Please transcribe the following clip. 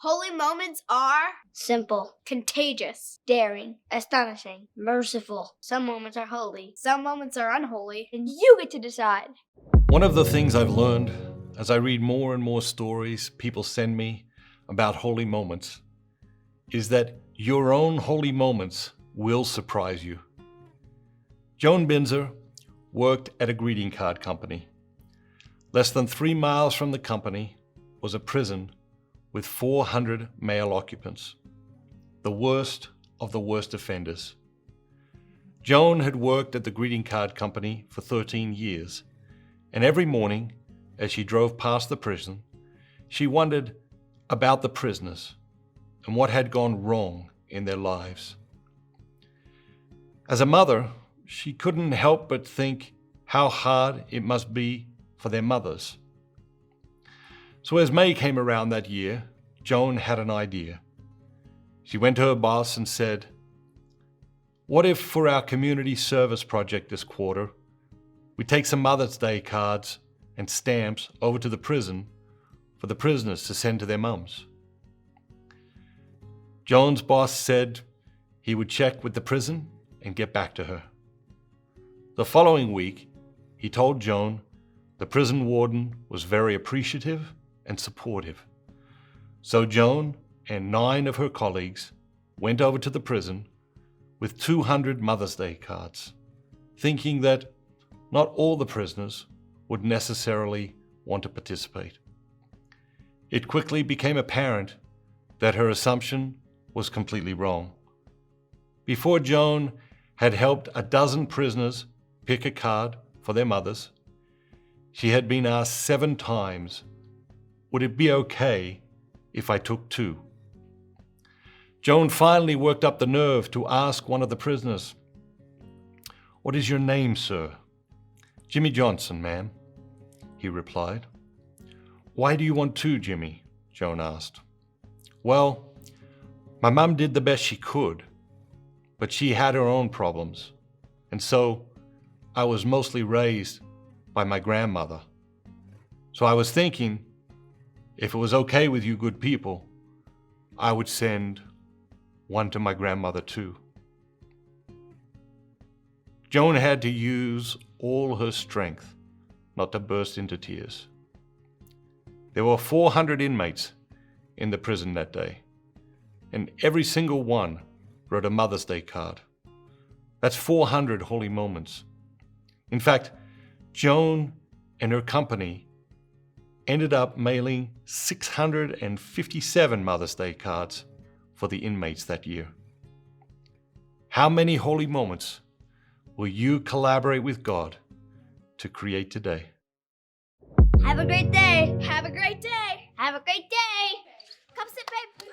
Holy moments are simple, contagious, daring, astonishing, merciful. Some moments are holy, some moments are unholy, and you get to decide. One of the things I've learned as I read more and more stories people send me about holy moments is that your own holy moments will surprise you. Joan Binzer worked at a greeting card company. Less than 3 miles from the company was a prison with 400 male occupants, the worst of the worst offenders. Joan had worked at the greeting card company for 13 years, and every morning, as she drove past the prison, she wondered about the prisoners and what had gone wrong in their lives. As a mother, she couldn't help but think how hard it must be for their mothers. So as May came around that year, Joan had an idea. She went to her boss and said, "What if for our community service project this quarter, we take some Mother's Day cards and stamps over to the prison for the prisoners to send to their mums?" Joan's boss said he would check with the prison and get back to her. The following week, he told Joan the prison warden was very appreciative and supportive. So Joan and 9 of her colleagues went over to the prison with 200 Mother's Day cards, thinking that not all the prisoners would necessarily want to participate. It quickly became apparent that her assumption was completely wrong. Before Joan had helped a dozen prisoners pick a card for their mothers, she had been asked 7 times, "Would it be okay if I took 2?" Joan finally worked up the nerve to ask one of the prisoners, "What is your name, sir?" "Jimmy Johnson, ma'am," he replied. "Why do you want 2, Jimmy?" Joan asked. "Well, my mum did the best she could, but she had her own problems, and so I was mostly raised by my grandmother. So I was thinking, if it was okay with you good people, I would send 1 to my grandmother too." Joan had to use all her strength not to burst into tears. There were 400 inmates in the prison that day, and every single one wrote a Mother's Day card. That's 400 holy moments. In fact, Joan and her company ended up mailing 657 Mother's Day cards for the inmates that year. How many holy moments will you collaborate with God to create today? Have a great day. Have a great day. Have a great day. Come sit, babe.